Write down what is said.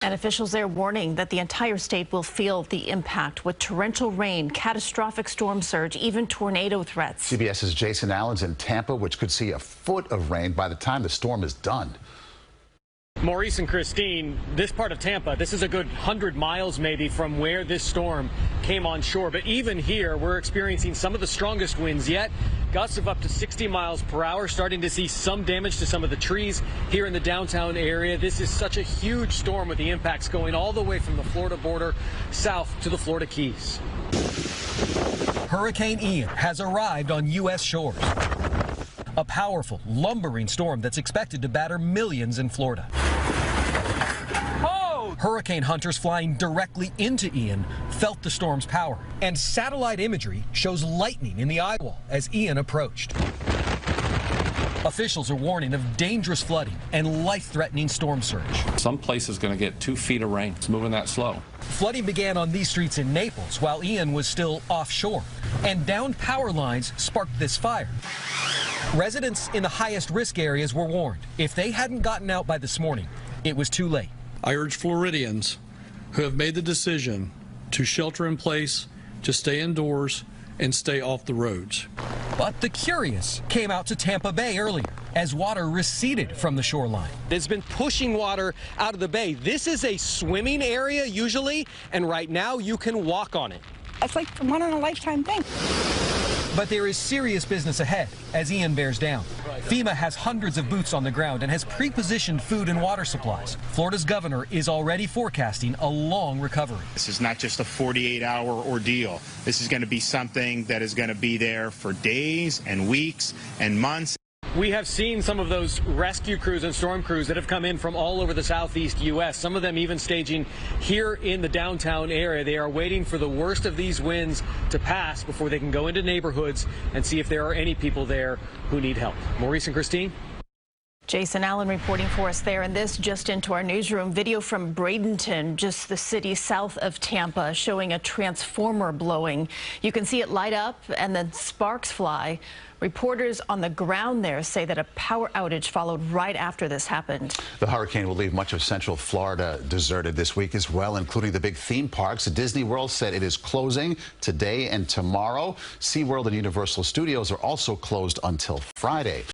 And officials there warning that the entire state will feel the impact with torrential rain, catastrophic storm surge, even tornado threats. CBS's Jason Allen's in Tampa, which could see a foot of rain by the time the storm is done. Maurice and Christine, this part of Tampa, this is a good 100 miles maybe from where this storm came on shore. But even here, we're experiencing some of the strongest winds yet. Gusts of up to 60 miles per hour, starting to see some damage to some of the trees here in the downtown area. This is such a huge storm with the impacts going all the way from the Florida border south to the Florida Keys. Hurricane Ian has arrived on U.S. shores. A powerful, lumbering storm that's expected to batter millions in Florida. Hurricane hunters flying directly into Ian felt the storm's power, and satellite imagery shows lightning in the eyewall as Ian approached. Officials are warning of dangerous flooding and life-threatening storm surge. Some places going to get 2 feet of rain. It's moving that slow. Flooding began on these streets in Naples while Ian was still offshore, and downed power lines sparked this fire. Residents in the highest risk areas were warned. If they hadn't gotten out by this morning, it was too late. I urge Floridians who have made the decision to shelter in place, to stay indoors, and stay off the roads. But the curious came out to Tampa Bay earlier as water receded from the shoreline. It's been pushing water out of the bay. This is a swimming area usually, and right now you can walk on it. It's like a one-in-a-lifetime thing. But there is serious business ahead as Ian bears down. FEMA has hundreds of boots on the ground and has pre-positioned food and water supplies. Florida's governor is already forecasting a long recovery. This is not just a 48-hour ordeal. This is going to be something that is going to be there for days and weeks and months. We have seen some of those rescue crews and storm crews that have come in from all over the southeast U.S., some of them even staging here in the downtown area. They are waiting for the worst of these winds to pass before they can go into neighborhoods and see if there are any people there who need help. Maurice and Christine. Jason Allen reporting for us there, and this just into our newsroom. Video from Bradenton, just the city south of Tampa, showing a transformer blowing. You can see it light up and then sparks fly. Reporters on the ground there say that a power outage followed right after this happened. The hurricane will leave much of central Florida deserted this week as well, including the big theme parks. Disney World said it is closing today and tomorrow. SeaWorld and Universal Studios are also closed until Friday.